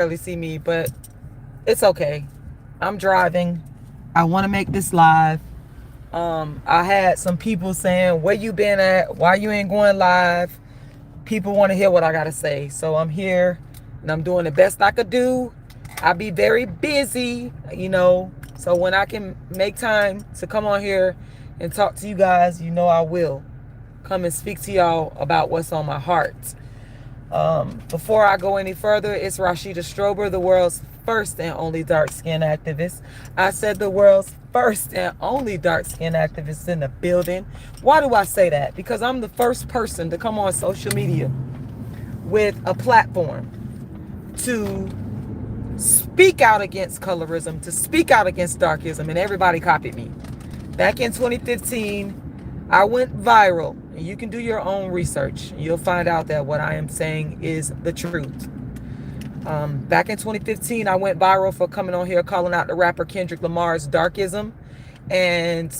barely see me, but it's okay. I'm driving. I want to make this live. I had some people saying, where you been at? Why you ain't going live? People want to hear what I got to say. So I'm here and I'm doing the best I could do. I be very busy, so when I can make time to come on here and talk to you guys, I will come and speak to y'all about what's on my heart. Before I go any further, it's Rashida Strober, the world's first and only dark-skinned activist. I said the world's first and only dark-skinned activist in the building. Why do I say that? Because I'm the first person to come on social media with a platform to speak out against colorism, to speak out against darkism, and everybody copied me. Back in 2015, I went viral. And you can do your own research. You'll find out that what I am saying is the truth. Back in 2015, I went viral for coming on here calling out the rapper Kendrick Lamar's Darkism. And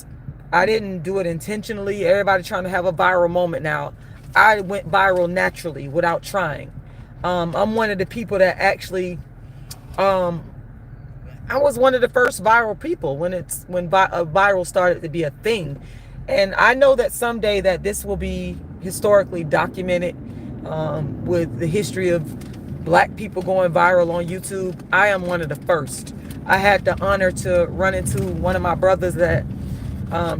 I didn't do it intentionally. Everybody trying to have a viral moment now. I went viral naturally without trying. I'm one of the people that actually... I was one of the first viral people when viral started to be a thing. And I know that someday that this will be historically documented with the history of black people going viral on YouTube. I am one of the first. I had the honor to run into one of my brothers that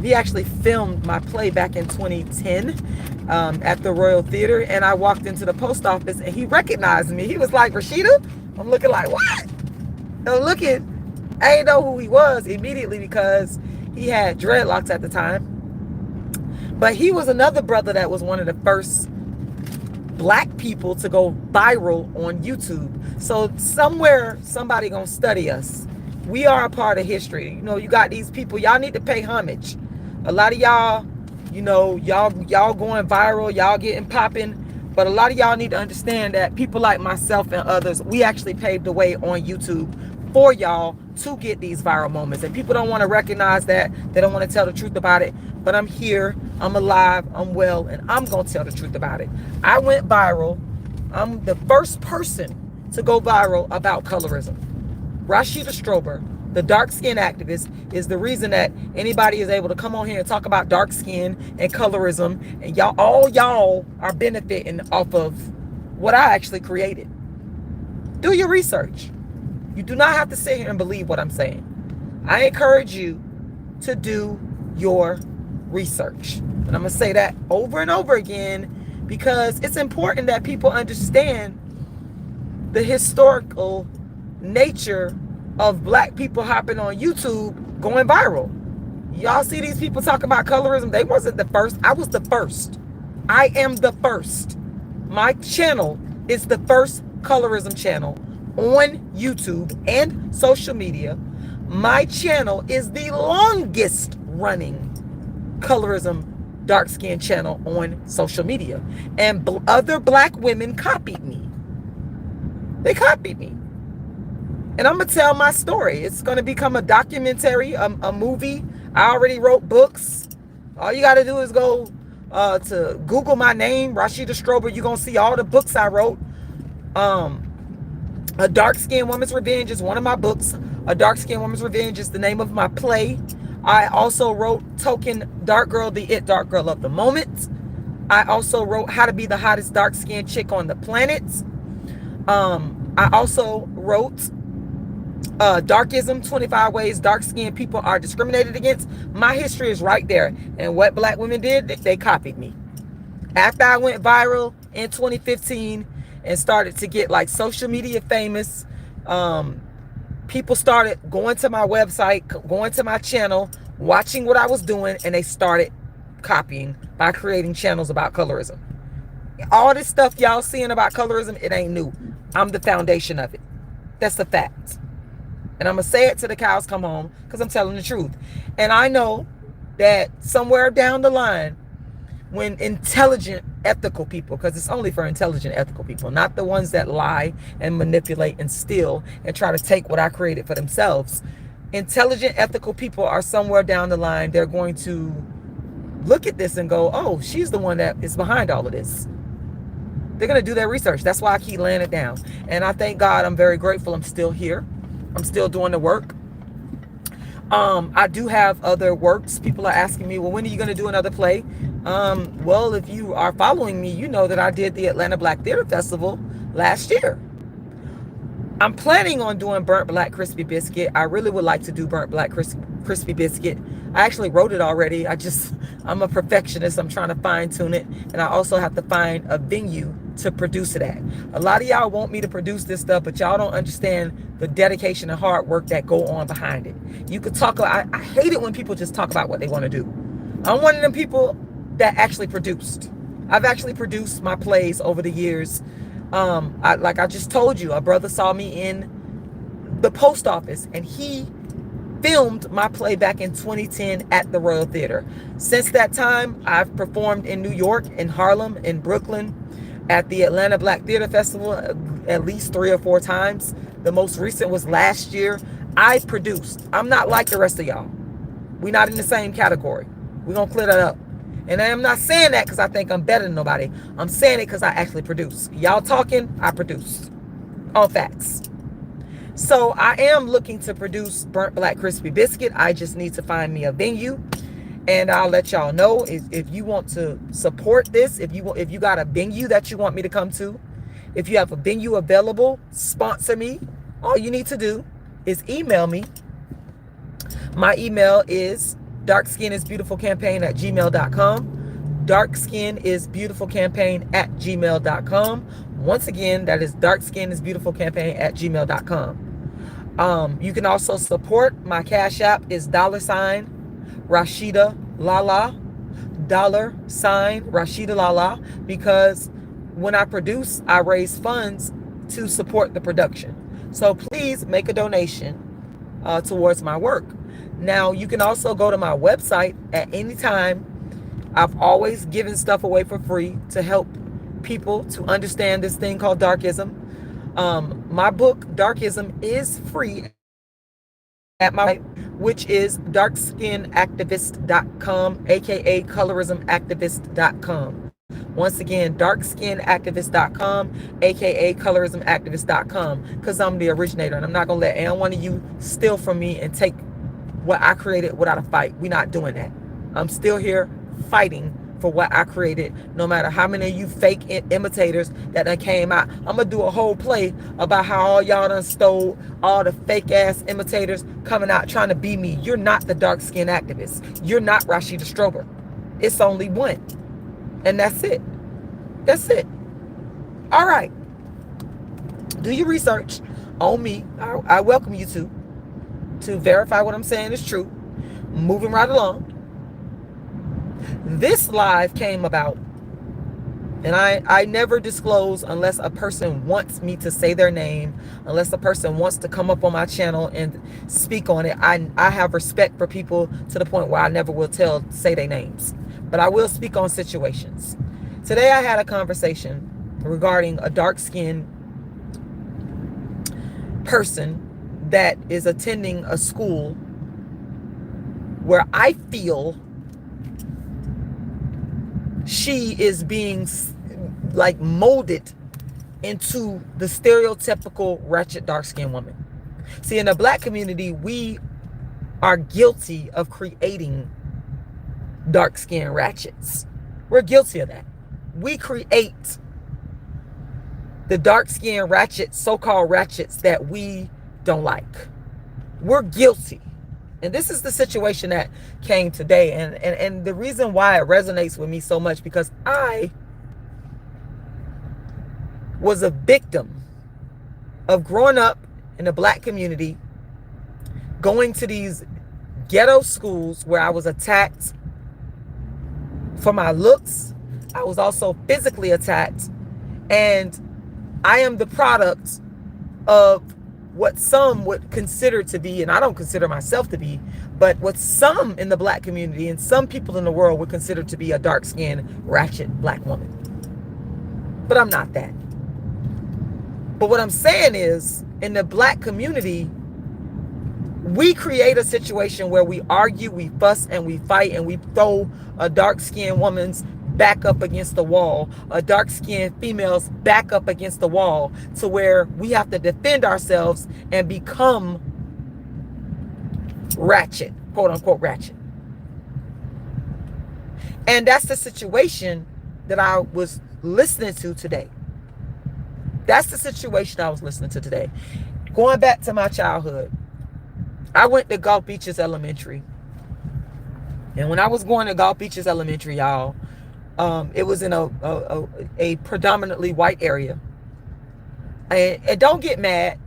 he actually filmed my play back in 2010 at the Royal Theater. And I walked into the post office and he recognized me. He was like, Rashida? I'm looking like, what? I'm looking. I didn't know who he was immediately because he had dreadlocks at the time. But he was another brother that was one of the first black people to go viral on YouTube. So somewhere somebody gonna study us. We are a part of history. You got these people, y'all need to pay homage. A lot of y'all, y'all going viral, y'all getting popping. But a lot of y'all need to understand that people like myself and others, we actually paved the way on YouTube for y'all to get these viral moments. And people don't want to recognize that. They don't want to tell the truth about it. But I'm here, I'm alive, I'm well, and I'm going to tell the truth about it. I went viral. I'm the first person to go viral about colorism. Rashida Strober, the dark-skinned activist, is the reason that anybody is able to come on here and talk about dark skin and colorism. And y'all are benefiting off of what I actually created. Do your research. You do not have to sit here and believe what I'm saying. I encourage you to do your research. And I'm going to say that over and over again because it's important that people understand the historical nature of black people hopping on YouTube going viral. Y'all see these people talking about colorism? They wasn't the first. I was the first. I am the first. My channel is the first colorism channel on YouTube and social media. My channel is the longest running colorism dark skin channel on social media. And other black women copied me. They copied me. And I'm going to tell my story. It's going to become a documentary, a movie. I already wrote books. All you got to do is go to Google my name, Rashida Strober. You're going to see all the books I wrote. A Dark-Skinned Woman's Revenge is one of my books. A Dark-Skinned Woman's Revenge is the name of my play. I also wrote Token Dark Girl, the It Dark Girl of the Moment. I also wrote How to Be the Hottest Dark-Skinned Chick on the Planet. I also wrote Darkism, 25 Ways Dark-Skinned People Are Discriminated Against. My history is right there. And what black women did, they copied me. After I went viral in 2015 and started to get like social media famous, people started going to my website, going to my channel, watching what I was doing, and they started copying by creating channels about colorism. All this stuff y'all seeing about colorism, it ain't new. I'm the foundation of it. That's a fact. And I'm going to say it till the cows come home because I'm telling the truth. And I know that somewhere down the line, when intelligent, ethical people, because it's only for intelligent, ethical people, not the ones that lie and manipulate and steal and try to take what I created for themselves. Intelligent, ethical people are somewhere down the line. They're going to look at this and go, oh, she's the one that is behind all of this. They're going to do their research. That's why I keep laying it down. And I thank God, I'm very grateful I'm still here. I'm still doing the work. I do have other works. People are asking me, well, when are you going to do another play? Well, if you are following me, you know that I did the Atlanta Black Theater Festival last year. I'm planning on doing Burnt Black Crispy Biscuit. I really would like to do Burnt Black Crispy Biscuit. I actually wrote it already. I'm a perfectionist. I'm trying to fine tune it. And I also have to find a venue to produce it at. A lot of y'all want me to produce this stuff, but y'all don't understand the dedication and hard work that go on behind it. You could talk about, I hate it when people just talk about what they want to do. I'm one of them people that actually produced. I've actually produced my plays over the years. Like I just told you, a brother saw me in the post office and he filmed my play back in 2010 at the Royal Theater. Since that time, I've performed in New York, in Harlem, in Brooklyn, at the Atlanta Black Theater Festival at least 3 or 4 times. The most recent was last year. I produced. I'm not like the rest of y'all. We're not in the same category. We're going to clear that up. And I am not saying that because I think I'm better than nobody. I'm saying it because I actually produce. Y'all talking, I produce. All facts. So I am looking to produce Burnt Black Crispy Biscuit. I just need to find me a venue. And I'll let y'all know if you want to support this, if you got a venue that you want me to come to, if you have a venue available, sponsor me. All you need to do is email me. My email is darkskinisbeautifulcampaign@gmail.com. darkskinisbeautifulcampaign@gmail.com. Once again, that is darkskinisbeautifulcampaign@gmail.com. You can also support. My Cash App is $RASHIDA'S, $RASHIDA'S, because when I produce, I raise funds to support the production. So please make a donation towards my work. Now, you can also go to my website at any time. I've always given stuff away for free to help people to understand this thing called Darkism. My book, Darkism, is free at my website, which is darkskinactivist.com, aka colorismactivist.com. Once again, darkskinactivist.com, aka colorismactivist.com, because I'm the originator and I'm not going to let any one of you steal from me and take what I created without a fight. We're not doing that. I'm still here fighting for what I created, no matter how many of you fake imitators that done came out. I'm going to do a whole play about how all y'all done stole all the fake ass imitators coming out trying to be me. You're not the dark skin activist. You're not Rashida Strober. It's only one. And that's it. That's it. All right. Do your research on me. I welcome you to verify what I'm saying is true. Moving right along. This live came about, and I never disclose unless a person wants me to say their name, unless a person wants to come up on my channel and speak on it. I have respect for people to the point where I never will say their names, but I will speak on situations. Today I had a conversation regarding a dark-skinned person that is attending a school where I feel she is being like molded into the stereotypical ratchet dark-skinned woman. See, in the black community, we are guilty of creating dark-skinned ratchets. We're guilty of that. We create the dark-skinned ratchets, so-called ratchets that we don't like. We're guilty. And this is the situation that came today. And the reason why it resonates with me so much, because I was a victim of growing up in the black community, going to these ghetto schools where I was attacked for my looks. I was also physically attacked. And I am the product of what some would consider to be, and I don't consider myself to be, but what some in the black community and some people in the world would consider to be a dark-skinned, ratchet black woman. But I'm not that. But what I'm saying is, in the black community, we create a situation where we argue, we fuss, and we fight, and we throw a dark-skinned woman's back up against the wall, dark-skinned females back up against the wall, to where we have to defend ourselves and become ratchet, quote unquote ratchet. And that's the situation that I was listening to today. That's the situation I was listening to today. Going back to my childhood, I went to Gulf Beaches Elementary. And when I was going to Gulf Beaches Elementary, y'all, it was in a predominantly white area. And don't get mad.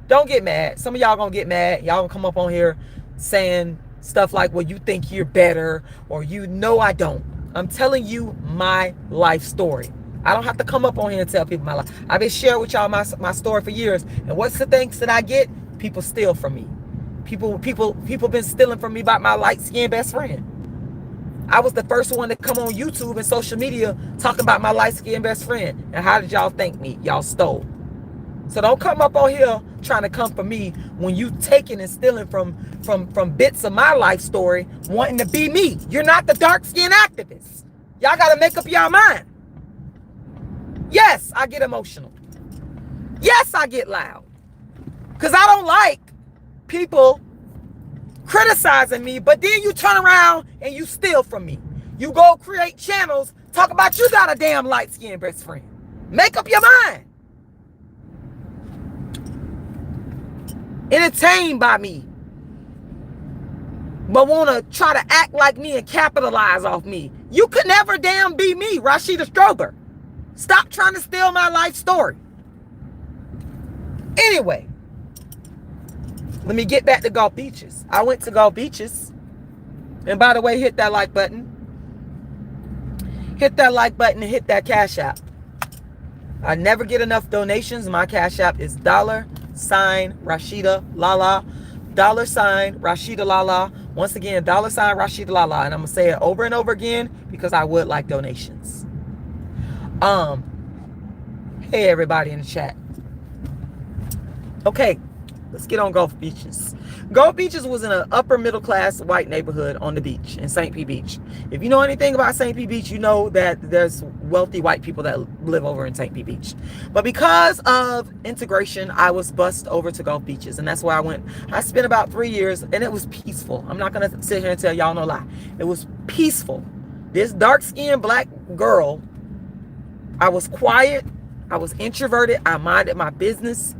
Don't get mad. Some of y'all gonna get mad. Y'all gonna come up on here saying stuff like, well, you think you're better, or you know I don't. I'm telling you my life story. I don't have to come up on here and tell people my life. I've been sharing with y'all my story for years. And what's the things that I get? People steal from me. People been stealing from me about my light-skinned best friend. I was the first one to come on YouTube and social media talking about my light-skinned best friend. And how did y'all thank me? Y'all stole. So don't come up on here trying to come for me when you taking and stealing from bits of my life story, wanting to be me. You're not the dark-skinned activist. Y'all got to make up your mind. Yes, I get emotional. Yes, I get loud. Because I don't like people criticizing me, but then you turn around and you steal from me. You go create channels, talk about you got a damn light-skinned best friend. Make up your mind. Entertained by me, but want to try to act like me and capitalize off me. You could never damn be me, Rashida Strober. Stop trying to steal my life story. Anyway, let me get back to Gulf Beaches. I went to Gulf Beaches. And by the way, hit that like button. Hit that like button and hit that Cash App. I never get enough donations. My Cash App is $RASHIDA'Lala. $RASHIDA'Lala. Once again, $RASHIDA'Lala. And I'm going to say it over and over again because I would like donations. Hey, everybody in the chat. Okay, let's get on Gulf Beaches. Gulf Beaches was in an upper middle class white neighborhood on the beach in St. Pete Beach. If you know anything about St. Pete Beach, you know that there's wealthy white people that live over in St. Pete Beach. But because of integration, I was bused over to Gulf Beaches, and that's where I went. I spent about 3 years, and it was peaceful. I'm not going to sit here and tell y'all no lie. It was peaceful. This dark-skinned black girl, I was quiet. I was introverted. I minded my business.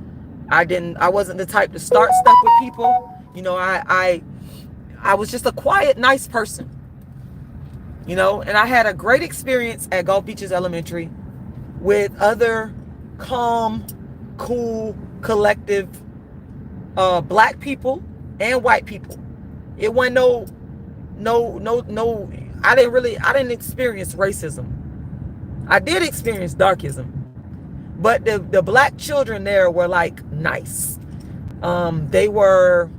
I wasn't the type to start stuff with people. You know, I was just a quiet, nice person. You know, and I had a great experience at Gulf Beaches Elementary with other calm, cool, collective black people and white people. It wasn't no, I didn't experience racism. I did experience darkism. But the black children there were like nice. There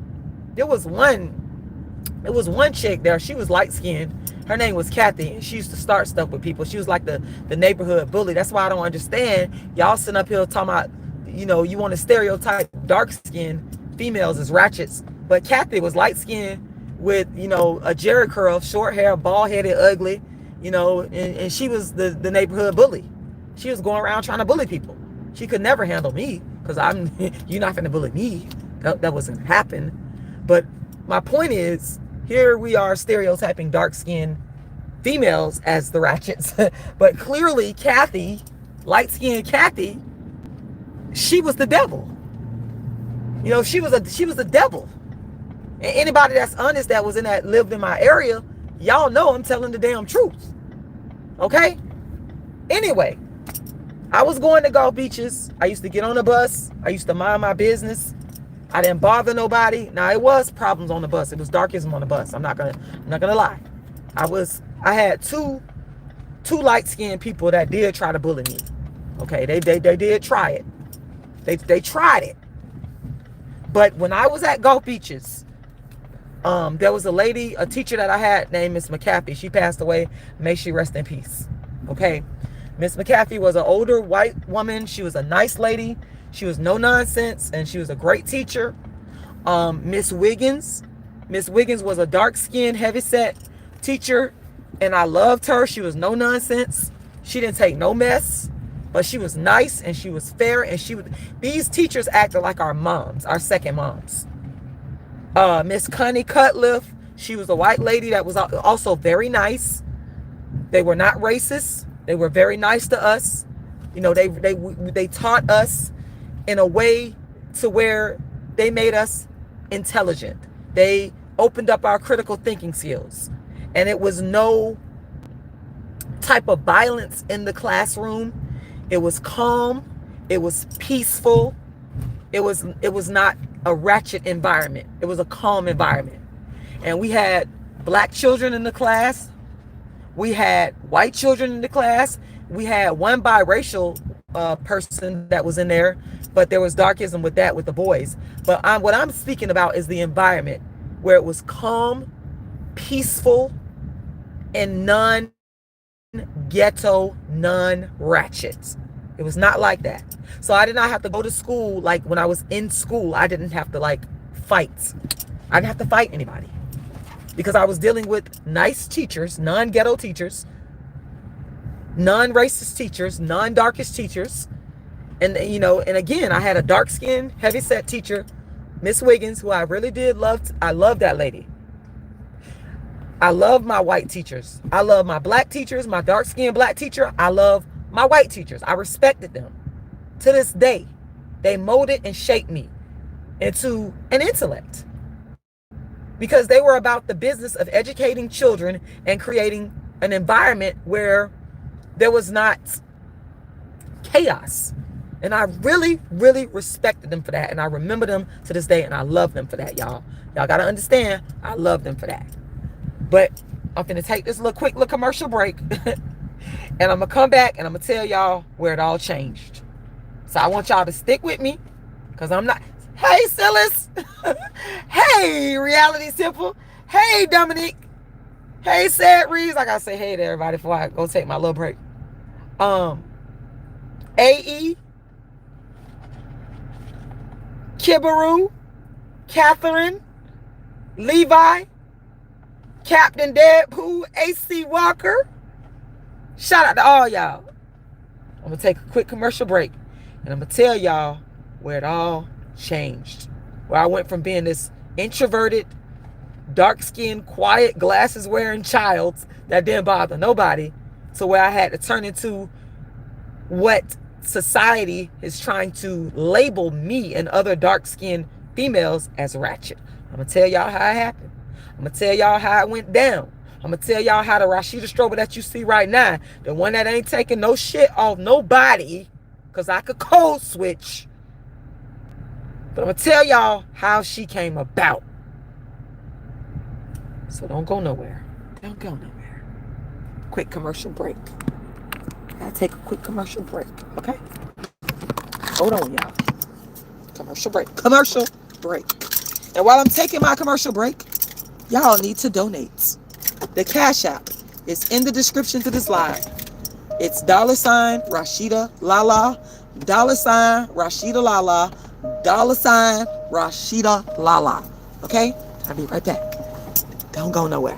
was one chick there. She was light skinned. Her name was Kathy, and she used to start stuff with people. She was like the neighborhood bully. That's why I don't understand y'all sitting up here talking about, you know, you want to stereotype dark skinned females as ratchets. But Kathy was light skinned with, you know, a jerry curl, short hair, bald headed, ugly, you know, and she was the neighborhood bully. She was going around trying to bully people. She could never handle me because you're not going to bully me. That wasn't gonna happen. But my point is, here we are stereotyping dark-skinned females as the ratchets. But clearly Kathy, light-skinned Kathy, she was the devil. You know, she was the devil. And anybody that's honest that lived in my area, y'all know I'm telling the damn truth. Okay? Anyway, I was going to Gulf Beaches. I used to get on the bus. I used to mind my business. I didn't bother nobody. Now, it was problems on the bus. It was darkism on the bus. I'm not gonna lie. I had two light-skinned people that did try to bully me. Okay, they did try it. They tried it. But when I was at Gulf Beaches, there was a teacher that I had named Miss McCaffey. She passed away. May she rest in peace. Okay. Miss McCaffey was an older white woman. She was a nice lady. She was no nonsense, and she was a great teacher. Miss Wiggins was a dark-skinned, heavyset teacher, And I loved her. She was no nonsense. She didn't take no mess. But she was nice and she was fair. And these teachers acted like our moms, our second moms. Miss Connie Cutliff, she was a white lady that was also very nice. They were not racist. They were very nice to us. You know, they taught us in a way to where they made us intelligent. They opened up our critical thinking skills. And it was no type of violence in the classroom. It was calm. It was peaceful. It was not a ratchet environment. It was a calm environment. And we had black children in the class. We had white children in the class. We had one biracial person that was in there, but there was darkism with the boys. But what I'm speaking about is the environment where it was calm, peaceful, and non-ghetto, non-ratchet. It was not like that. So I did not have to go to school. Like when I was in school, I didn't have to fight. I didn't have to fight anybody because I was dealing with nice teachers, non-ghetto teachers, non-racist teachers, non-darkest teachers. And, you know, and again, I had a dark-skinned, heavy-set teacher, Miss Wiggins, who I really did love. I love that lady. I love my white teachers. I love my black teachers, my dark-skinned black teacher. I love my white teachers. I respected them. To this day, they molded and shaped me into an intellect because they were about the business of educating children and creating an environment where there was not chaos. And I really, really respected them for that. And I remember them to this day, and I love them for that, y'all. Y'all got to understand, I love them for that. But I'm going to take this quick little commercial break. And I'm going to come back, and I'm going to tell y'all where it all changed. So I want y'all to stick with me, because I'm not... Hey, Silas. Hey, Reality Simple. Hey, Dominique. Hey, Sad Reeves. I got to say hey to everybody before I go take my little break. AE, Kibaru, Catherine, Levi, Captain Deadpool, AC Walker. Shout out to all y'all. I'm going to take a quick commercial break, and I'm going to tell y'all where it all changed. Where I went from being this introverted, dark-skinned, quiet, glasses-wearing child that didn't bother nobody, to where I had to turn into what society is trying to label me and other dark-skinned females as ratchet. I'm going to tell y'all how it happened. I'm going to tell y'all how it went down. I'm going to tell y'all how the Rashida Strober that you see right now, the one that ain't taking no shit off nobody, because I could code switch. But I'm going to tell y'all how she came about. So don't go nowhere. Don't go nowhere. Quick commercial break. I'll take a quick commercial break, okay? Hold on, y'all. Commercial break. Commercial break. And while I'm taking my commercial break, y'all need to donate. The Cash App is in the description to this live. It's $ Rashida Lala, $ Rashida Lala, $ Rashida Lala. Okay? I'll be right back. Don't go nowhere.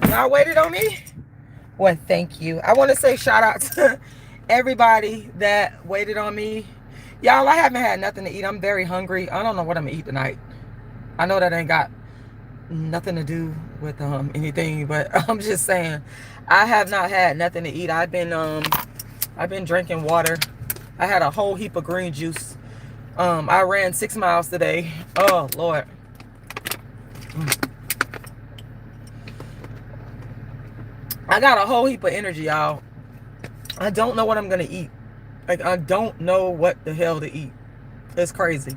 Y'all waited on me? Well, thank you. I want to say shout out to everybody that waited on me. Y'all, I haven't had nothing to eat. I'm very hungry. I don't know what I'm going to eat tonight. I know that ain't got nothing to do with anything, but I'm just saying I have not had nothing to eat. I've been drinking water. I had a whole heap of green juice. I ran 6 miles today. Oh Lord. I got a whole heap of energy, y'all. I don't know what I'm gonna eat. Like, I don't know what the hell to eat. It's crazy.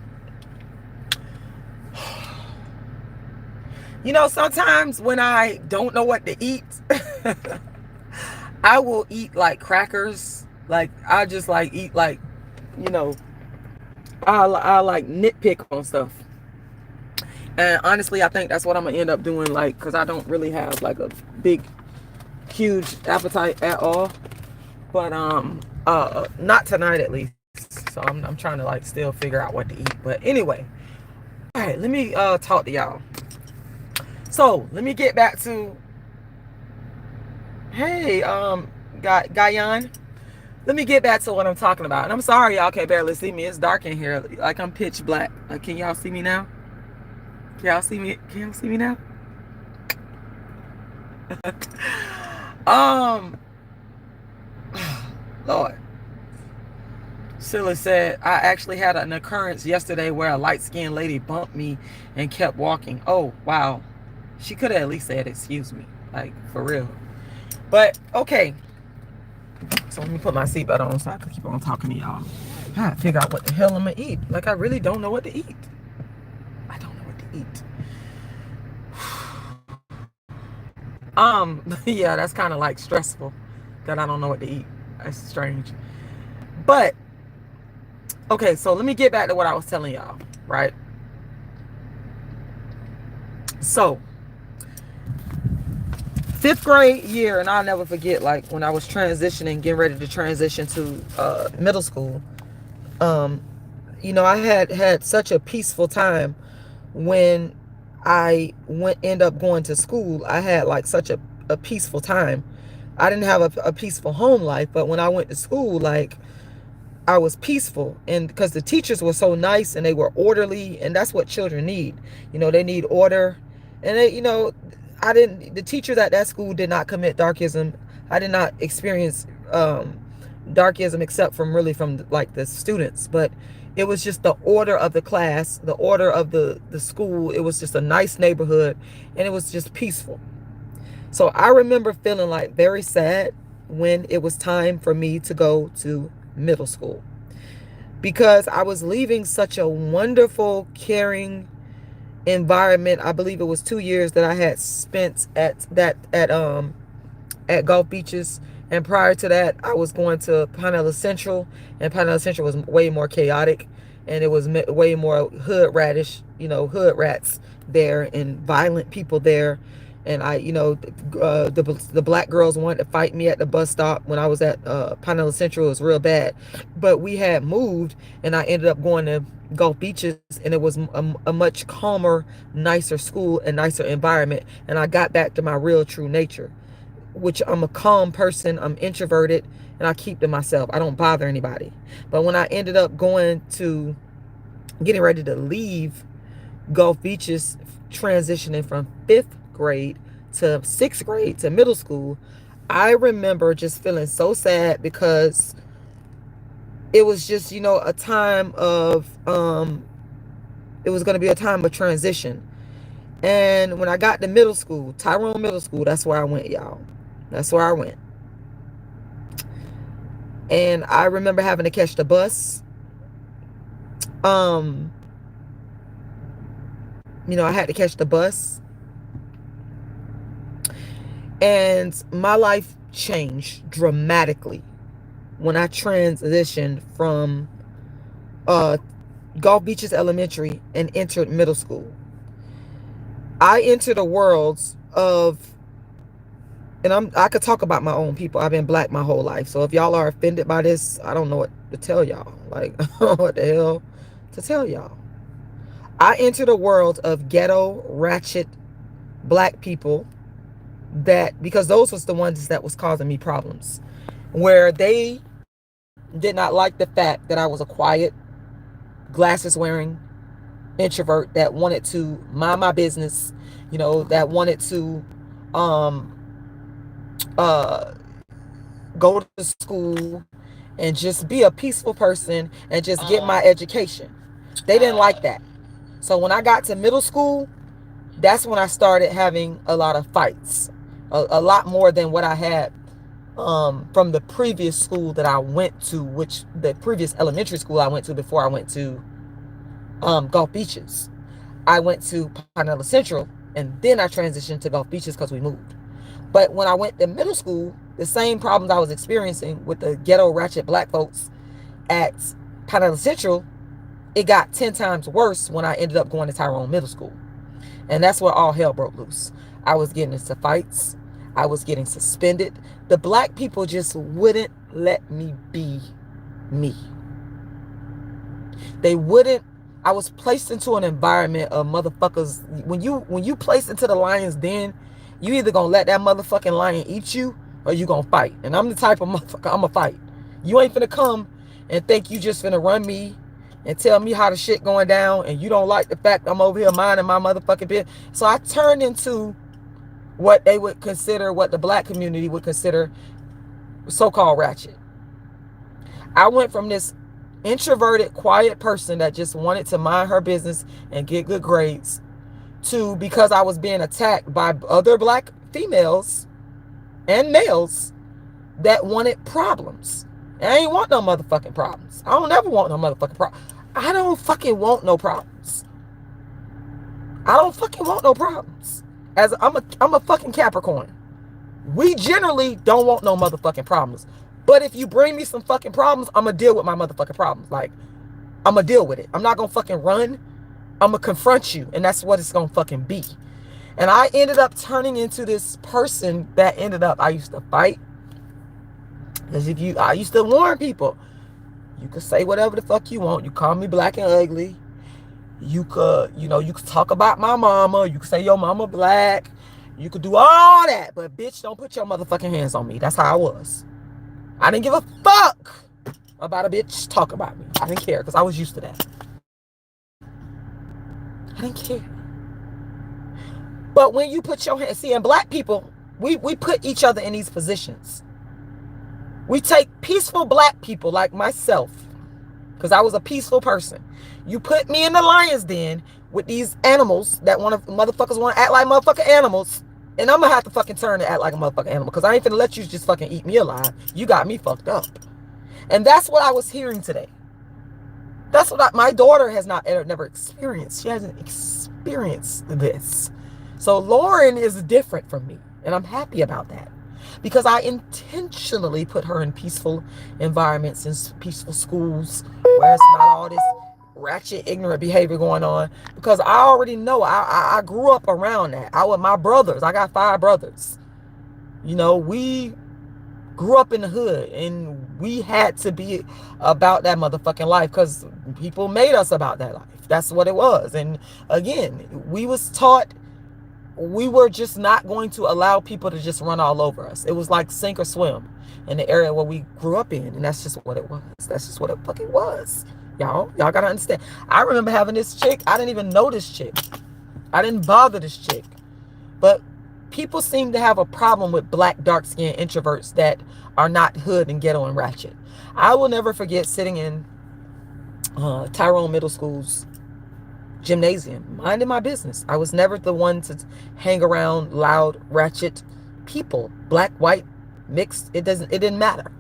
You know, sometimes when I don't know what to eat, I will eat like crackers. Like, I just like eat like, you know, I like nitpick on stuff. And honestly, I think that's what I'm gonna end up doing, like, because I don't really have like a big, huge appetite at all. But not tonight at least. So I'm trying to like still figure out what to eat. But anyway, all right, let me talk to y'all. So let me get back to, hey, Guyan. Let me get back to what I'm talking about. And I'm sorry y'all can't barely see me. It's dark in here. Like, I'm pitch black. Like, can y'all see me now? Can y'all see me? Can y'all see me now? Lord. Scylla said, I actually had an occurrence yesterday where a light-skinned lady bumped me and kept walking. Oh, wow. She could have at least said, excuse me. Like, for real. But, okay. So let me put my seatbelt on so I can keep on talking to y'all. I gotta figure out what the hell I'm gonna eat. Like, I really don't know what to eat. I don't know what to eat. Yeah, that's kind of like stressful that I don't know what to eat. That's strange. But, okay, so let me get back to what I was telling y'all, right? So, 5th grade year, and I'll never forget, like, when I was transitioning, getting ready to transition to middle school, you know, I had such a peaceful time when I end up going to school. I had like such a peaceful time. I didn't have a peaceful home life, but when I went to school, like, I was peaceful, and because the teachers were so nice and they were orderly, and that's what children need. You know, they need order. And they, you know, the teachers at that school did not commit Darkism. I did not experience Darkism except from like the students, but it was just the order of the class, the order of the school. It was just a nice neighborhood, and it was just peaceful. So I remember feeling like very sad when it was time for me to go to middle school, because I was leaving such a wonderful, caring environment. I believe it was 2 years that I had spent at Gulf Beaches, and prior to that I was going to Pinellas Central, and Pinellas Central was way more chaotic, and it was way more hood rats there, and violent people there. And I, you know, the black girls wanted to fight me at the bus stop when I was at Pinellas Central. It was real bad. But we had moved, and I ended up going to Gulf Beaches, and it was a much calmer, nicer school and nicer environment. And I got back to my real, true nature, which I'm a calm person. I'm introverted, and I keep to myself. I don't bother anybody. But when I ended up getting ready to leave Gulf Beaches, transitioning from 5th grade to 6th grade to middle school, I remember just feeling so sad, because it was just, you know, a time of it was going to be a time of transition. And when I got to middle school, Tyrone Middle School, that's where I went, y'all. That's where I went. And I remember having to catch the bus. You know, I had to catch the bus. And my life changed dramatically when I transitioned from Gulf Beaches Elementary and entered middle school. I entered a world of, and I could talk about my own people. I've been black my whole life. So if y'all are offended by this, I don't know what to tell y'all. Like, what the hell to tell y'all. I entered a world of ghetto, ratchet black people that, because those was the ones that was causing me problems, where they did not like the fact that I was a quiet, glasses wearing introvert that wanted to mind my business, that wanted to um uh go to school and just be a peaceful person and just get my education. They didn't like that. So when I got to middle school, that's when I started having a lot of fights, a lot more than what I had from the previous school that I went to, which the previous elementary school I went to before I went to Gulf Beaches. I went to Pinella Central, and then I transitioned to Gulf Beaches because we moved. But when I went to middle school, the same problems I was experiencing with the ghetto ratchet black folks at Pinella Central, it got 10 times worse when I ended up going to Tyrone Middle School. And that's where all hell broke loose. I was getting into fights. I was getting suspended. The black people just wouldn't let me be me. They wouldn't. I was placed into an environment of motherfuckers. When you placed into the lion's den, you either gonna let that motherfucking lion eat you or you gonna fight. And I'm the type of motherfucker, I'ma fight. You ain't finna come and think you just finna run me and tell me how the shit going down, and you don't like the fact I'm over here minding my motherfucking business. So I turned into what they would consider, what the black community would consider so-called ratchet. I went from this introverted, quiet person that just wanted to mind her business and get good grades to, because I was being attacked by other black females and males that wanted problems. And I ain't want no motherfucking problems. I don't ever want no motherfucking problems. I don't fucking want no problems. I don't fucking want no problems. As I'm a fucking Capricorn. We generally don't want no motherfucking problems. But if you bring me some fucking problems, I'm gonna deal with my motherfucking problems. Like, I'm gonna deal with it. I'm not gonna fucking run. I'm gonna confront you, and that's what it's gonna fucking be. And I ended up turning into this person that ended up, I used to fight. Because I used to warn people, you could say whatever the fuck you want. You call me black and ugly. You could, you could talk about my mama. You could say your mama black. You could do all that. But bitch, don't put your motherfucking hands on me. That's how I was. I didn't give a fuck about a bitch talk about me. I didn't care because I was used to that. I didn't care. But when you put your hands, see, and black people, we put each other in these positions. We take peaceful black people like myself, because I was a peaceful person. You put me in the lion's den with these animals that motherfuckers want to act like motherfucking animals, and I'm gonna have to fucking turn to act like a motherfucking animal, because I ain't finna let you just fucking eat me alive. You got me fucked up. And that's what I was hearing today. That's what my daughter has never experienced. She hasn't experienced this. So Lauren is different from me, and I'm happy about that. Because I intentionally put her in peaceful environments, in peaceful schools, where it's not all this ratchet, ignorant behavior going on. Because I already know, I grew up around that. With my brothers, I got 5 brothers. We grew up in the hood, and we had to be about that motherfucking life because people made us about that life. That's what it was. And again, we was taught we were just not going to allow people to just run all over us. It was like sink or swim in the area where we grew up in. And that's just what it was. That's just what it fucking was. Y'all gotta understand. I remember having this chick. I didn't even know this chick. I didn't bother this chick. But people seem to have a problem with black, dark-skinned introverts that are not hood and ghetto and ratchet. I will never forget sitting in Tyrone Middle School's gymnasium, minding my business. I was never the one to hang around loud, ratchet people, black, white, mixed. It didn't matter.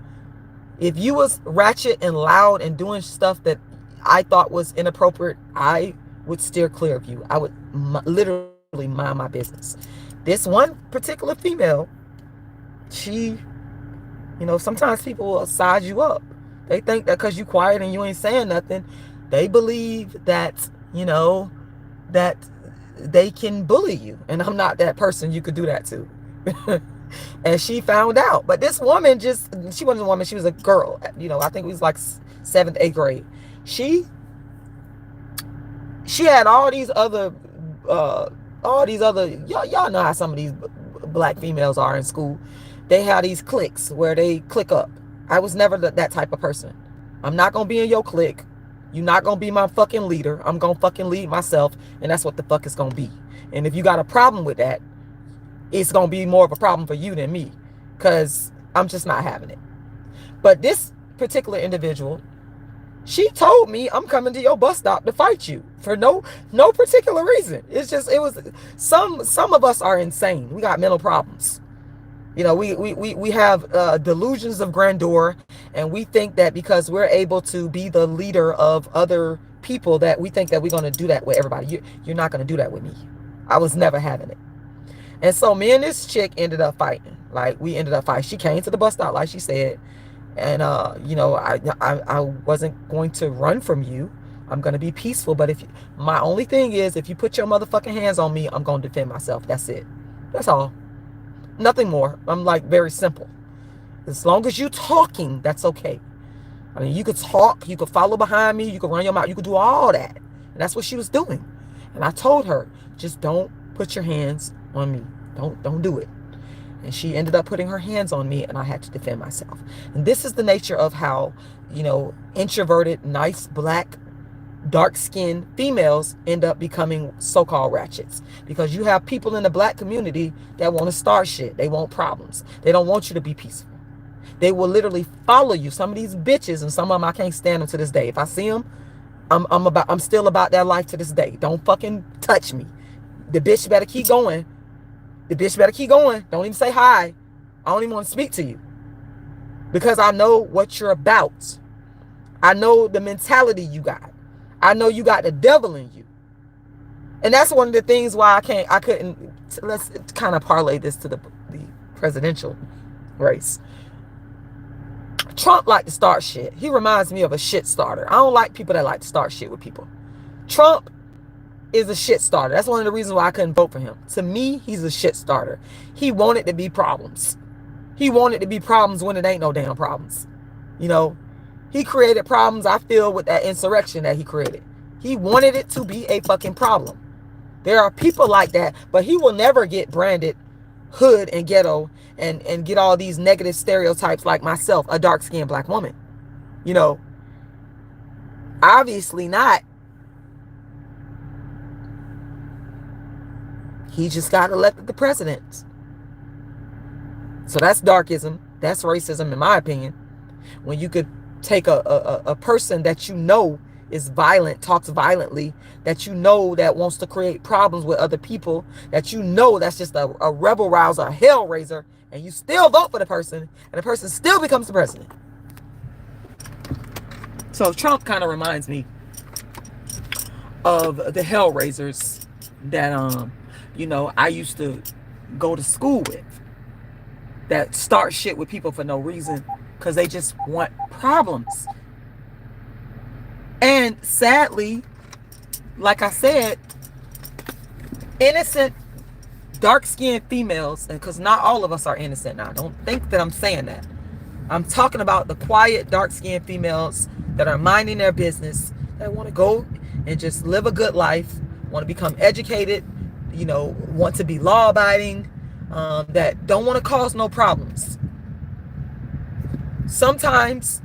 If you was ratchet and loud and doing stuff that I thought was inappropriate, I would steer clear of you. I would literally mind my business. This one particular female, she, sometimes people will size you up. They think that because you quiet and you ain't saying nothing, they believe that that they can bully you. And I'm not that person you could do that to. And she found out. But this woman she wasn't a woman, she was a girl. I think it was like 7th, 8th grade. She had all these other all these other, y'all know how some of these black females are in school. They have these cliques where they click up. I was never that type of person. I'm not going to be in your clique. You're not going to be my fucking leader. I'm going to fucking lead myself, and that's what the fuck it's going to be. And if you got a problem with that, it's going to be more of a problem for you than me, because I'm just not having it. But this particular individual, she told me, I'm coming to your bus stop to fight you for no particular reason. It's just, it was, some of us are insane. We got mental problems. You know, we have delusions of grandeur, and we think that because we're able to be the leader of other people, that we think that we're going to do that with everybody. You're not going to do that with me. I was never having it. And so me and this chick ended up fighting. Like, we ended up fighting. She came to the bus stop, like she said. And, you know, I wasn't going to run from you. I'm going to be peaceful. But if my only thing is, if you put your motherfucking hands on me, I'm going to defend myself. That's it. That's all. Nothing more. I'm like very simple. As long as you talking, that's okay. I mean, you could talk, you could follow behind me, you could run your mouth, you could do all that. And that's what she was doing. And I told her, just don't put your hands on me. Don't do it. And she ended up putting her hands on me, and I had to defend myself. And this is the nature of how, you know, introverted, nice, black, dark-skinned females end up becoming so-called ratchets. Because you have people in the black community that want to start shit. They want problems. They don't want you to be peaceful. They will literally follow you. Some of these bitches, and some of them, I can't stand them to this day. If I see them, I'm still about that life to this day. Don't fucking touch me. The bitch better keep going. The bitch better keep going. Don't even say hi. I don't even want to speak to you. Because I know what you're about. I know the mentality you got. I know you got the devil in you. And that's one of the things why I couldn't, let's kind of parlay this to the presidential race. Trump liked to start shit. He reminds me of a shit starter. I don't like people that like to start shit with people. Trump is a shit starter. That's one of the reasons why I couldn't vote for him. To me, he's a shit starter. He wanted to be problems. He wanted to be problems when it ain't no damn problems. You know, he created problems, I feel, with that insurrection that he created. He wanted it to be a fucking problem. There are people like that, but he will never get branded hood and ghetto and get all these negative stereotypes like myself, a dark-skinned black woman. You know, obviously not. He just got elected the president. So that's darkism. That's racism, in my opinion. When you could take a person that you know is violent, talks violently, that you know that wants to create problems with other people, that you know that's just a rebel rouser, a hell raiser, and you still vote for the person, and the person still becomes the president. So Trump kind of reminds me of the hell raisers that you know, I used to go to school with, that start shit with people for no reason because they just want problems. And sadly, like I said, innocent dark-skinned females, and because not all of us are innocent now, don't think that I'm saying that. I'm talking about the quiet dark-skinned females that are minding their business, that want to go and just live a good life, want to become educated, you know, want to be law-abiding, that don't want to cause no problems. Sometimes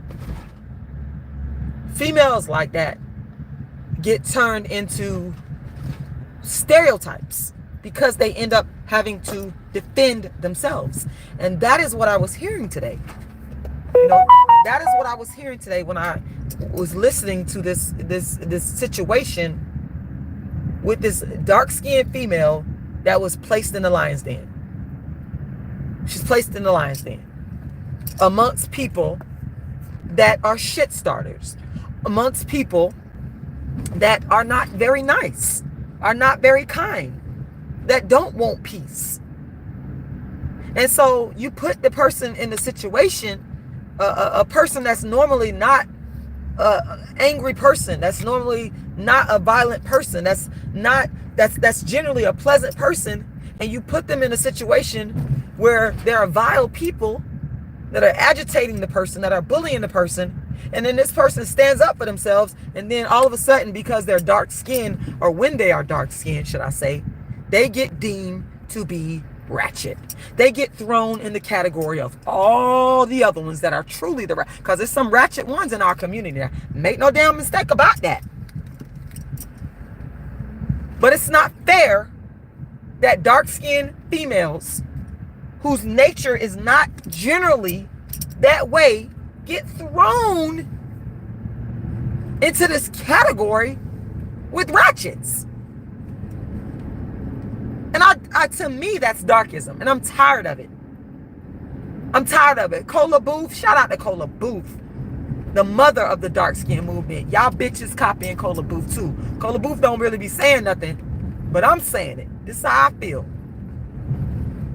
females like that get turned into stereotypes because they end up having to defend themselves. And that is what I was hearing today. You know, that is what I was hearing today when I was listening to this situation with this dark-skinned female that was placed in the lion's den. She's placed in the lion's den amongst people that are shit starters, amongst people that are not very nice, are not very kind, that don't want peace. And so you put the person in the situation, a person that's normally not an angry person, that's normally not a violent person, that's generally a pleasant person, and you put them in a situation where there are vile people that are agitating the person, that are bullying the person, and then this person stands up for themselves, and then all of a sudden, because they're dark skinned, or when they are dark skinned, should I say, they get deemed to be ratchet. They get thrown in the category of all the other ones that are truly the ratchet. Because there's some ratchet ones in our community. Make no damn mistake about that. But it's not fair that dark-skinned females whose nature is not generally that way get thrown into this category with ratchets. And I to me, that's darkism. And I'm tired of it. I'm tired of it. Cola Booth, shout out to Cola Booth, the mother of the dark skin movement. Y'all bitches copying Cola Booth too. Cola Booth don't really be saying nothing, but I'm saying it. This is how I feel.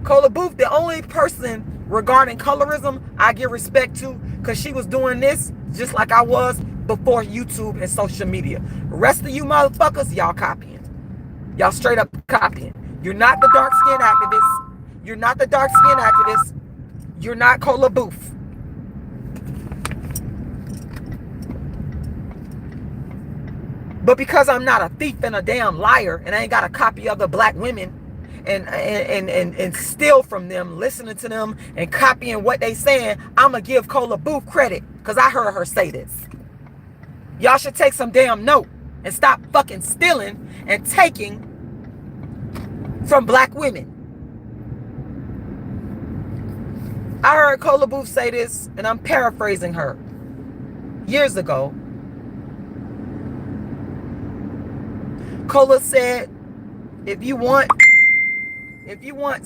Cola Booth, the only person regarding colorism I give respect to, because she was doing this just like I was before YouTube and social media. The rest of you motherfuckers, y'all copying. Y'all straight up copying. You're not the dark skin activist. You're not the dark skin activist. You're not Cola Booth. But because I'm not a thief and a damn liar, and I ain't got a copy of the black women and steal from them, listening to them and copying what they saying, I'ma give Cola Booth credit because I heard her say this. Y'all should take some damn note and stop fucking stealing and taking from black women. I heard Cola Booth say this, and I'm paraphrasing her, years ago. Cola said, if you want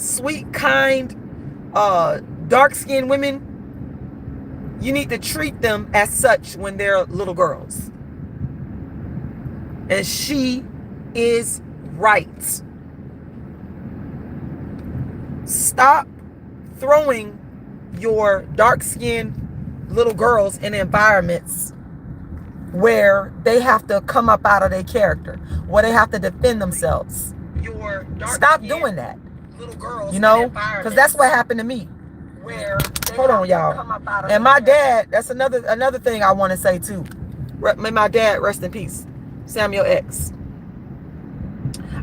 sweet, kind, dark-skinned women, you need to treat them as such when they're little girls. And she is right. Stop throwing your dark-skinned little girls in environments where they have to come up out of their character, where they have to defend themselves. Stop doing that. Little girls, you know, because that's what happened to me. Hold on, y'all. And my dad, that's another thing I want to say too. May my dad rest in peace, Samuel X.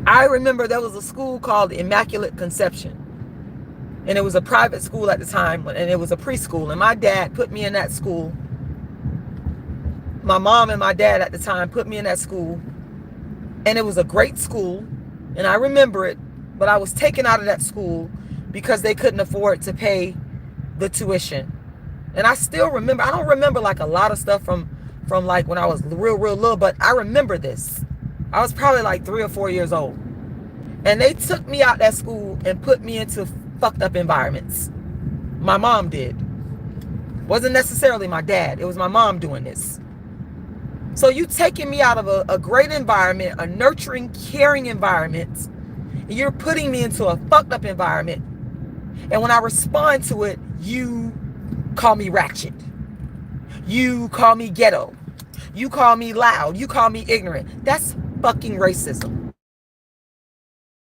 I remember there was a school called Immaculate Conception. And it was a private school at the time, and it was a preschool. And my dad put me in that school. My mom and my dad at the time put me in that school. And it was a great school. And I remember it. But I was taken out of that school because they couldn't afford to pay the tuition. And I still remember. I don't remember like a lot of stuff from like when I was real little. But I remember this. I was probably like 3 or 4 years old. And they took me out that school and put me into fucked up environments. My mom did. Wasn't necessarily my dad. It was my mom doing this. So you taking me out of a great environment, a nurturing, caring environment, and you're putting me into a fucked up environment. And when I respond to it, you call me ratchet. You call me ghetto. You call me loud. You call me ignorant. That's fucking racism.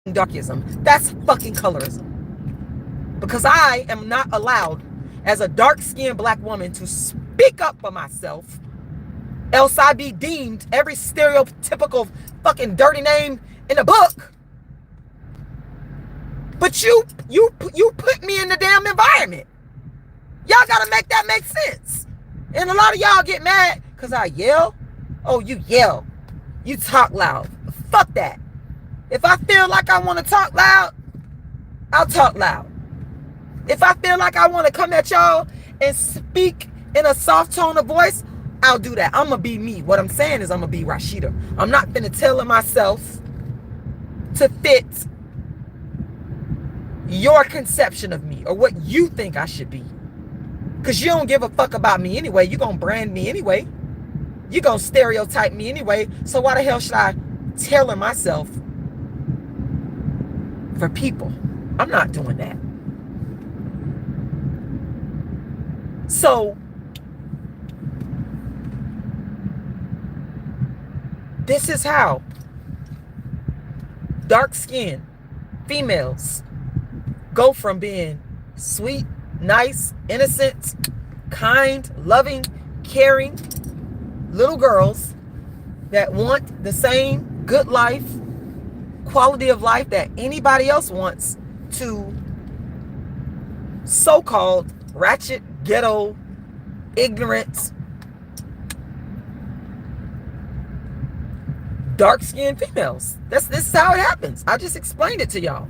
Darkism. That's fucking colorism. Because I am not allowed as a dark-skinned black woman to speak up for myself, else I be deemed every stereotypical fucking dirty name in the book. But you put me in the damn environment. Y'all gotta make that make sense. And a lot of y'all get mad because I yell. Oh, you yell. You talk loud. Fuck that. If I feel like I want to talk loud, I'll talk loud. If I feel like I want to come at y'all and speak in a soft tone of voice, I'll do that. I'm going to be me. What I'm saying is I'm going to be Rashida. I'm not going to tailor myself to fit your conception of me or what you think I should be. Because you don't give a fuck about me anyway. You're going to brand me anyway. You're going to stereotype me anyway. So why the hell should I tailor myself for people? I'm not doing that. So this is how dark-skinned females go from being sweet, nice, innocent, kind, loving, caring little girls that want the same good life quality of life that anybody else wants to so-called ratchet, ghetto, ignorant, dark-skinned females. This is how it happens. I just explained it to y'all.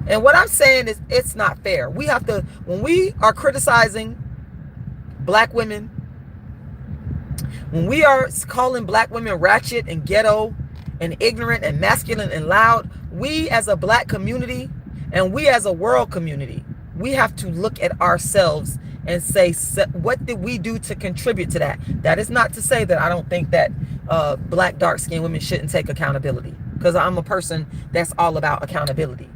And what I'm saying is, it's not fair. We have to, when we are criticizing black women, when we are calling black women ratchet and ghetto and ignorant and masculine and loud, we as a black community and we as a world community, we have to look at ourselves and say, what did we do to contribute to that? That is not to say that I don't think that black dark-skinned women shouldn't take accountability, because I'm a person that's all about accountability.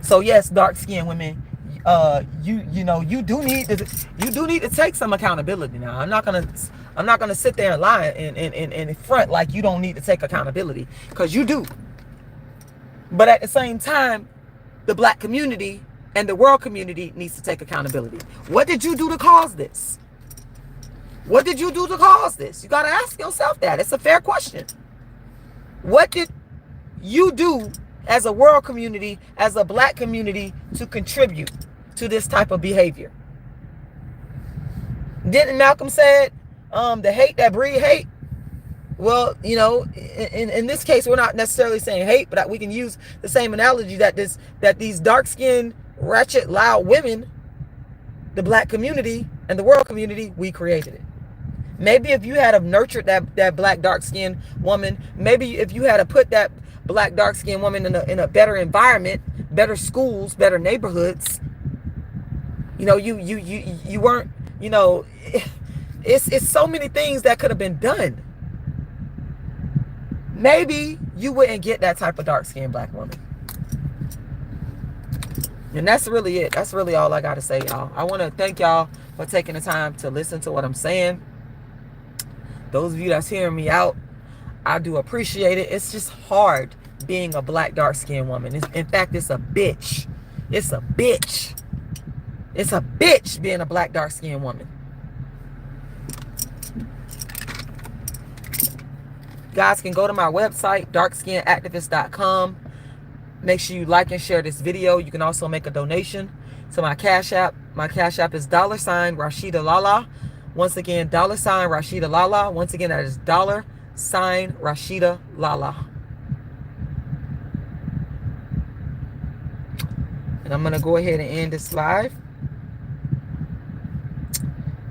So yes, dark-skinned women, you do need to take some accountability. Now, I'm not gonna sit there and lie and front like you don't need to take accountability, because you do. But at the same time, the black community and the world community needs to take accountability. What did you do to cause this? What did you do to cause this? You got to ask yourself that. It's a fair question. What did you do as a world community, as a black community, to contribute to this type of behavior? Didn't Malcolm said, the hate that breed hate? Well, in this case, we're not necessarily saying hate, but we can use the same analogy that these dark-skinned, ratchet, loud women, the black community and the world community, we created it. Maybe if you had have nurtured that black dark-skinned woman, maybe if you had to put that black dark-skinned woman in a better environment, better schools, better neighborhoods, you weren't, it's so many things that could have been done. Maybe you wouldn't get that type of dark-skinned black woman. And that's really it. That's really all I got to say, y'all. I want to thank y'all for taking the time to listen to what I'm saying. Those of you that's hearing me out, I do appreciate it. It's just hard being a black dark-skinned woman. In fact, it's a bitch. It's a bitch. It's a bitch being a black dark-skinned woman. Guys can go to my website, darkskinactivist.com. Make sure you like and share this video. You can also make a donation to my Cash App. My Cash App is $RASHIDA'S. Once again, $RASHIDA'S. Once again, that is $RASHIDA'S. And I'm going to go ahead and end this live.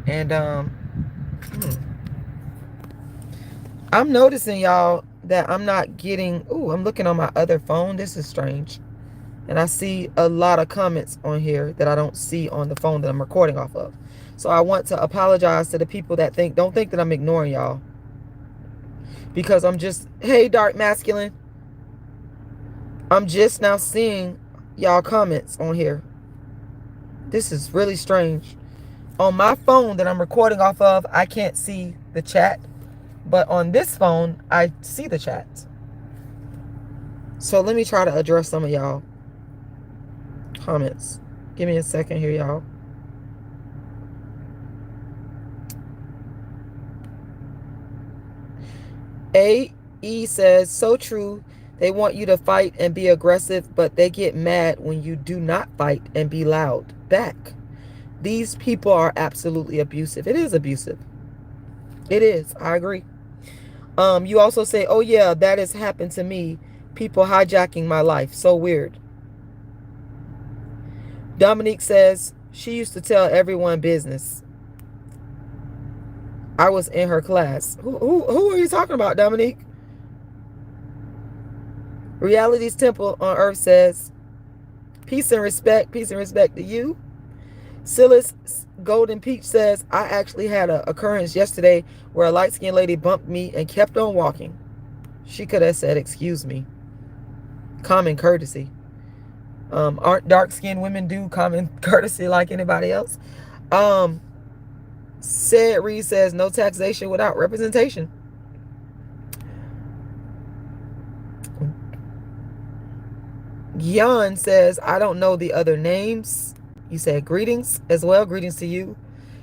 And I'm noticing, y'all, that I'm not getting... Ooh, I'm looking on my other phone. This is strange. And I see a lot of comments on here that I don't see on the phone that I'm recording off of. So I want to apologize to the people that don't think that I'm ignoring y'all. Because I'm just... Hey, Dark Masculine. I'm just now seeing y'all comments on here. This is really strange. On my phone that I'm recording off of, I can't see the chat. But on this phone, I see the chat. So let me try to address some of y'all comments. Give me a second here, y'all. AE says, so true. They want you to fight and be aggressive, but they get mad when you do not fight and be loud back. These people are absolutely abusive. It is abusive. It is. I agree. You also say, oh yeah, that has happened to me. People hijacking my life. So weird. Dominique says, she used to tell everyone business. I was in her class. Who are you talking about, Dominique? Reality's Temple on Earth says, peace and respect to you. Silas Golden Peach says, I actually had an occurrence yesterday where a light-skinned lady bumped me and kept on walking. She could have said, excuse me. Common courtesy. Aren't dark-skinned women do common courtesy like anybody else? Said Reed says, no taxation without representation. Yan says, I don't know the other names. You said greetings as well. Greetings to you.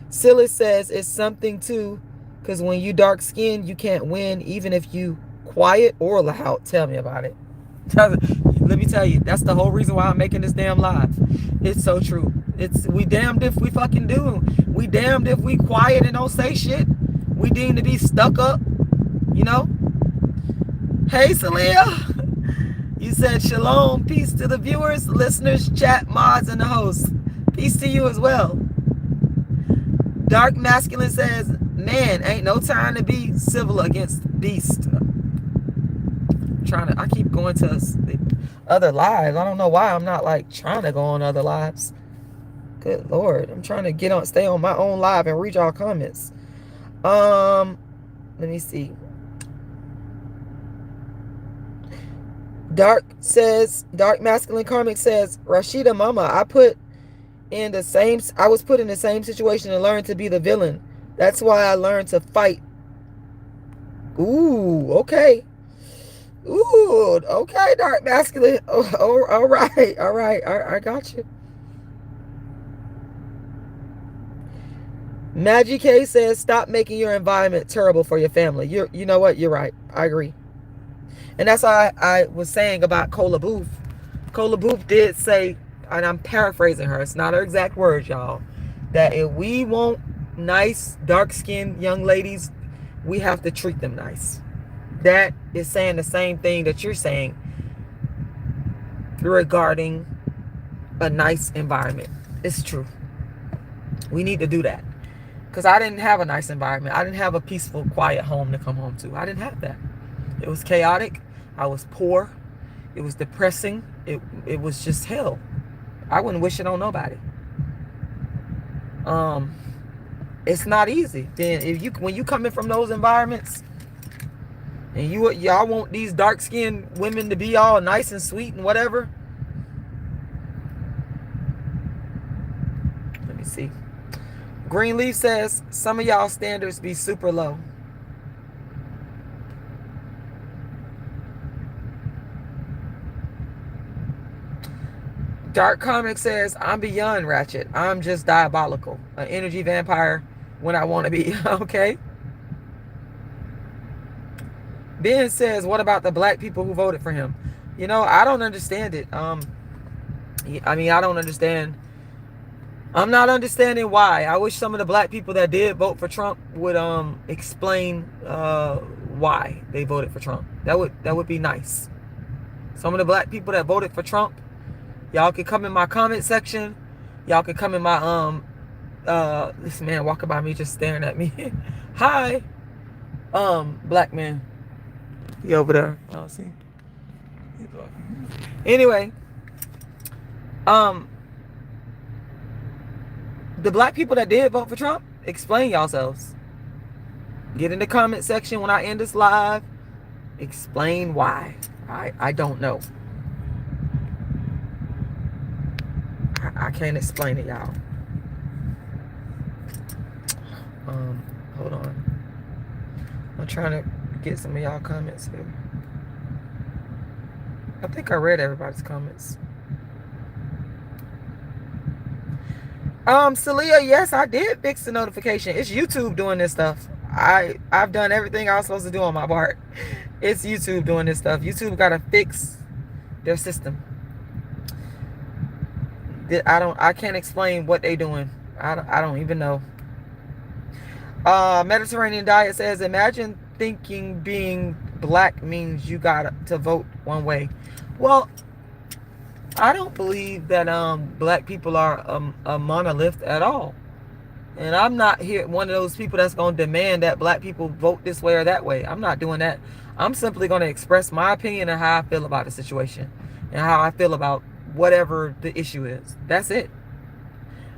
Silas says it's something too, because when you dark skinned, you can't win even if you quiet or loud. Tell me about it. Let me tell you, that's the whole reason why I'm making this damn live. It's so true. We damned if we fucking do. We damned if we quiet and don't say shit. We deem to be stuck up, you know. Hey, Celia. You said shalom, peace to the viewers, listeners, chat, mods, and the hosts. Peace to you as well. Dark Masculine says, man, ain't no time to be civil against beast. I keep going to other lives. I don't know why I'm not like trying to go on other lives. Good Lord. I'm trying to stay on my own live and read y'all comments. Let me see. Dark Masculine Karmic says, Rashida Mama, I was put in the same situation and learned to be the villain. That's why I learned to fight. Ooh, okay. Ooh, okay, Dark Masculine. Oh, all right. I got you. Magic K says, stop making your environment terrible for your family. You know what? You're right. I agree. And that's why I was saying about Cola Booth. Cola Booth did say, and I'm paraphrasing her, it's not her exact words, y'all, that if we want nice, dark-skinned young ladies, we have to treat them nice. That is saying the same thing that you're saying regarding a nice environment. It's true. We need to do that. Because I didn't have a nice environment. I didn't have a peaceful, quiet home to come home to. I didn't have that. It was chaotic. I was poor. It was depressing. It was just hell. I wouldn't wish it on nobody. It's not easy. Then when you coming from those environments, and y'all want these dark-skinned women to be all nice and sweet and whatever. Let me see. Greenleaf says, some of y'all standards be super low. Dark Comic says, I'm beyond ratchet. I'm just diabolical. An energy vampire when I want to be. Okay. Ben says, what about the black people who voted for him? You know, I don't understand it. I don't understand. I'm not understanding why. I wish some of the black people that did vote for Trump would explain why they voted for Trump. That would be nice. Some of the black people that voted for Trump, y'all can come in my comment section. Y'all can come in my this man walking by me just staring at me. Hi. Black man. He over there. Oh, see. Anyway, the black people that did vote for Trump, explain yourselves. Get in the comment section when I end this live. Explain why. I don't know. I can't explain it, y'all. Hold on. I'm trying to get some of y'all comments here. I think I read everybody's comments. Celia, yes, I did fix the notification. It's YouTube doing this stuff. I've done everything I was supposed to do on my part. It's YouTube doing this stuff. YouTube gotta fix their system. I can't explain what they doing. I don't even know. Mediterranean Diet says, imagine thinking being black means you got to vote one way. Well, I don't believe that black people are a monolith at all. And I'm not here one of those people that's going to demand that black people vote this way or that way. I'm not doing that. I'm simply going to express my opinion and how I feel about the situation and how I feel about whatever the issue is. That's it.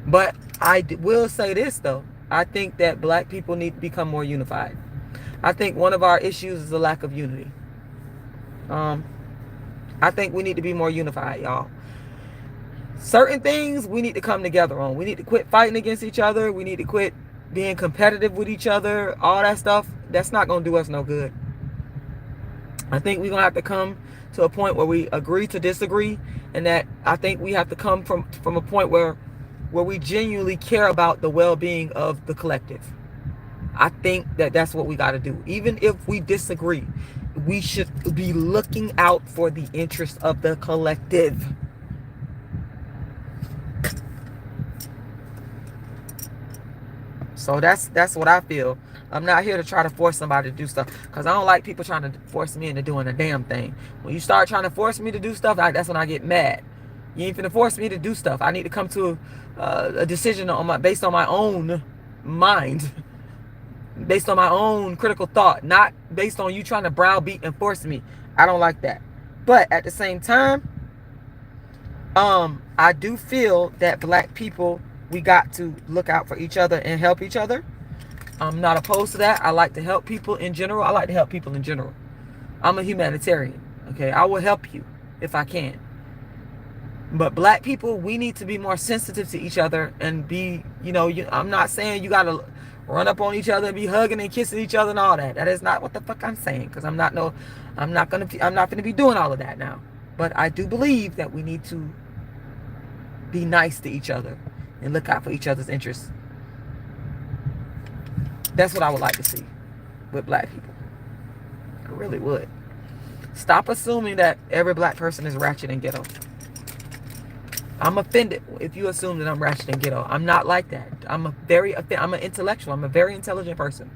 But I will say this, though. I think that black people need to become more unified. I think one of our issues is a lack of unity. I think we need to be more unified, y'all. Certain things we need to come together on. We need to quit fighting against each other. We need to quit being competitive with each other. All that stuff, that's not going to do us no good. I think we're going to have to come to a point where we agree to disagree. And that I think we have to come from a point where we genuinely care about the well-being of the collective. I think that that's what we got to do. Even if we disagree, we should be looking out for the interest of the collective. So that's what I feel. I'm not here to try to force somebody to do stuff, because I don't like people trying to force me into doing a damn thing. When you start trying to force me to do stuff, that's when I get mad. You ain't finna force me to do stuff. I need to come to a decision based on my own mind, based on my own critical thought, not based on you trying to browbeat and force me. I don't like that. But at the same time, I do feel that black people, we got to look out for each other and help each other. I'm not opposed to that. I like to help people in general. I like to help people in general. I'm a humanitarian. Okay, I will help you if I can. But black people, we need to be more sensitive to each other and be, I'm not saying you gotta run up on each other and be hugging and kissing each other and all that. That is not what the fuck I'm saying, because I'm not gonna be doing all of that now. But I do believe that we need to be nice to each other and look out for each other's interests. That's what I would like to see with black people. I really would. Stop assuming that every black person is ratchet and ghetto. I'm offended if you assume that I'm ratchet and ghetto. I'm not like that. I'm an intellectual. I'm a very intelligent person.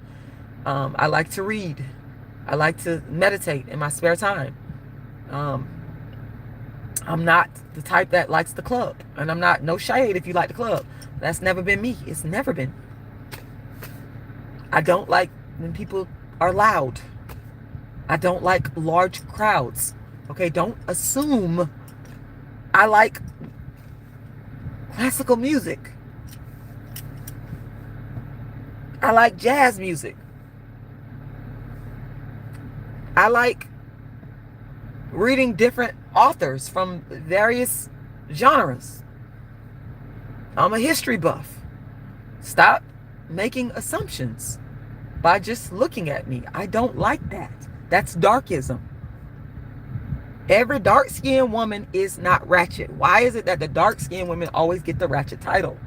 I like to read. I like to meditate in my spare time. I'm not the type that likes the club. And I'm not, no shade if you like the club. That's never been me. It's never been. I don't like when people are loud. I don't like large crowds. Okay, don't assume. I like classical music. I like jazz music. I like reading different authors from various genres. I'm a history buff. Stop making assumptions by just looking at me. I don't like that. That's darkism. Every dark-skinned woman is not ratchet. Why is it that the dark-skinned women always get the ratchet title?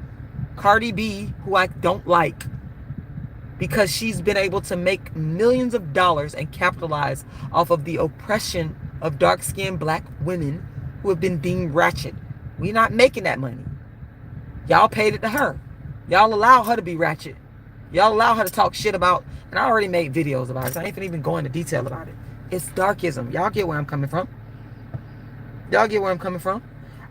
Cardi B, who I don't like, because she's been able to make millions of dollars and capitalize off of the oppression of dark-skinned black women who have been deemed ratchet. We're not making that money. Y'all paid it to her. Y'all allow her to be ratchet. Y'all allow her to talk shit about, and I already made videos about it, so I ain't even go into detail about it. It's darkism. Y'all get where I'm coming from. Y'all get where I'm coming from.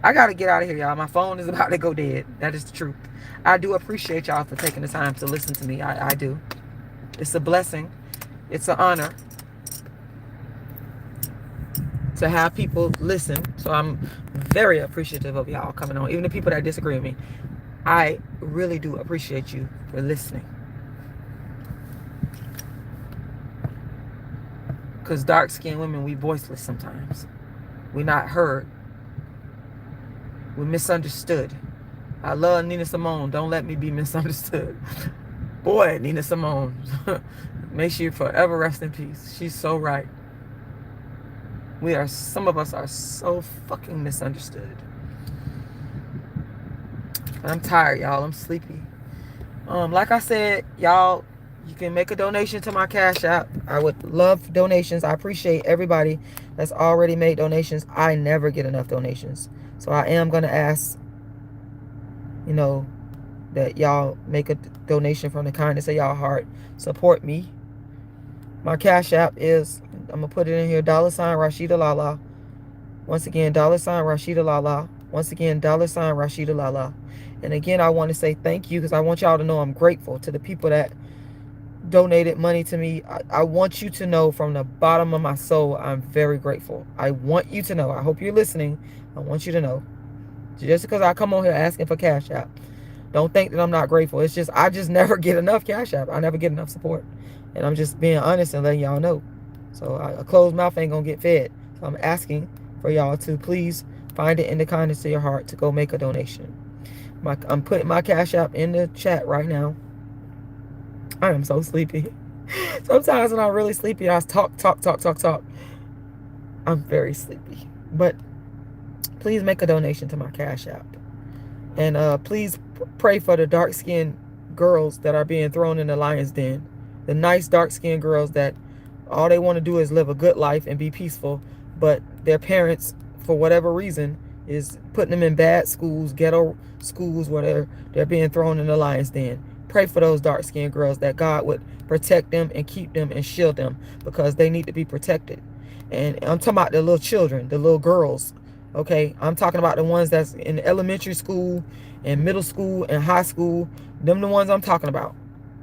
I gotta get out of here, y'all. My phone is about to go dead. That is the truth. I do appreciate y'all for taking the time to listen to me. I do. It's a blessing. It's an honor to have people listen. So I'm very appreciative of y'all coming on. Even the people that disagree with me, I really do appreciate you for listening. Because dark-skinned women, we voiceless sometimes. We're not heard. We're misunderstood. I love Nina Simone. Don't let me be misunderstood. Boy, Nina Simone. May she forever rest in peace. She's so right. Some of us are so fucking misunderstood. I'm tired, y'all. I'm sleepy. Like I said, y'all, you can make a donation to my Cash App. I would love donations. I appreciate everybody that's already made donations. I never get enough donations. So I am going to ask, that y'all make a donation from the kindness of y'all heart. Support me. My Cash App is, I'm going to put it in here, $RASHIDA'S. Once again, $RASHIDA'S. Once again, $RASHIDA'S. And again, I want to say thank you, because I want y'all to know I'm grateful to the people that donated money to me. I want you to know from the bottom of my soul, I'm very grateful. I want you to know. I hope you're listening. I want you to know. Just because I come on here asking for Cash App, don't think that I'm not grateful. It's just, I just never get enough Cash App. I never get enough support. And I'm just being honest and letting y'all know. So a closed mouth ain't going to get fed. So I'm asking for y'all to please find it in the kindness of your heart to go make a donation. I'm putting my Cash App in the chat right now. I am so sleepy. Sometimes when I'm really sleepy, I talk. I'm very sleepy. But please make a donation to my Cash App. And please pray for the dark-skinned girls that are being thrown in the lion's den. The nice dark-skinned girls that All they want to do is live a good life and be peaceful, but their parents, for whatever reason, is putting them in bad schools, ghetto schools, where they're being thrown in the lion's den. Pray for those dark-skinned girls, that God would protect them and keep them and shield them, because they need to be protected. And I'm talking about the little children, the little girls. Okay, I'm talking about the ones that's in elementary school and middle school and high school. Them the ones I'm talking about.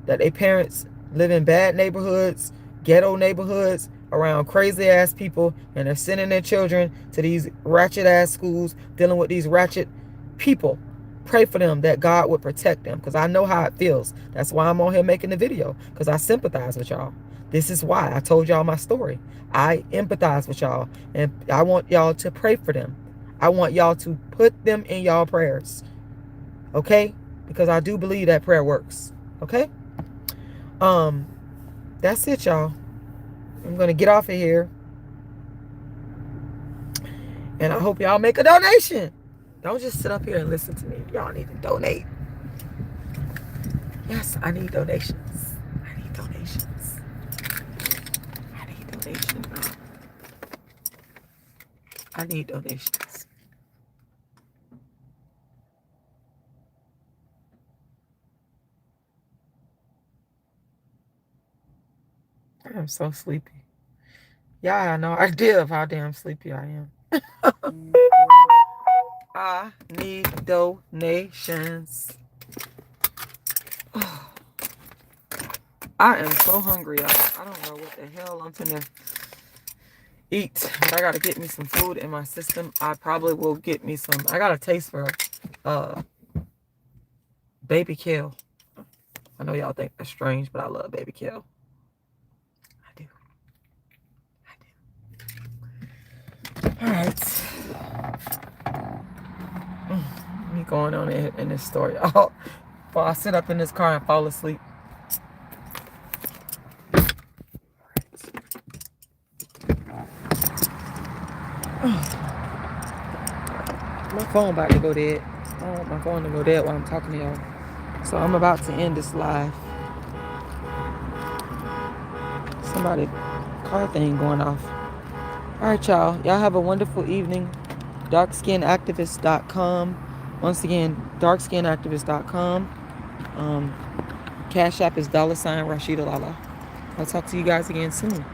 That they parents live in bad neighborhoods, ghetto neighborhoods, around crazy ass people, and they're sending their children to these ratchet ass schools, dealing with these ratchet people. Pray for them, that God would protect them, because I know how it feels. That's why I'm on here making the video, because I sympathize with y'all. This is why I told y'all my story. I empathize with y'all, and I want y'all to pray for them. I want y'all to put them in y'all prayers, okay? Because I do believe that prayer works, okay? That's it, y'all. I'm gonna get off of here, and I hope y'all make a donation. Don't just sit up here and listen to me. Y'all need to donate. Yes, I need donations. I need donations. I need donations. I need donations. I am so sleepy. Y'all have no idea of how damn sleepy I am. I need donations. I am so hungry, y'all. I don't know what the hell I'm finna eat, but I gotta get me some food in my system. I probably will get me some. I got a taste for baby kale. I know y'all think that's strange, but I love baby kale. I do. All right. Me going on in this story. Oh, before I sit up in this car and fall asleep. My phone about to go dead. I don't want my phone to go dead while I'm talking to y'all. So I'm about to end this live. Somebody car thing going off. All right, y'all. Y'all have a wonderful evening. Darkskinactivist.com. Once again, darkskinactivist.com. Cash App is $RASHIDA'Lala. I'll talk to you guys again soon.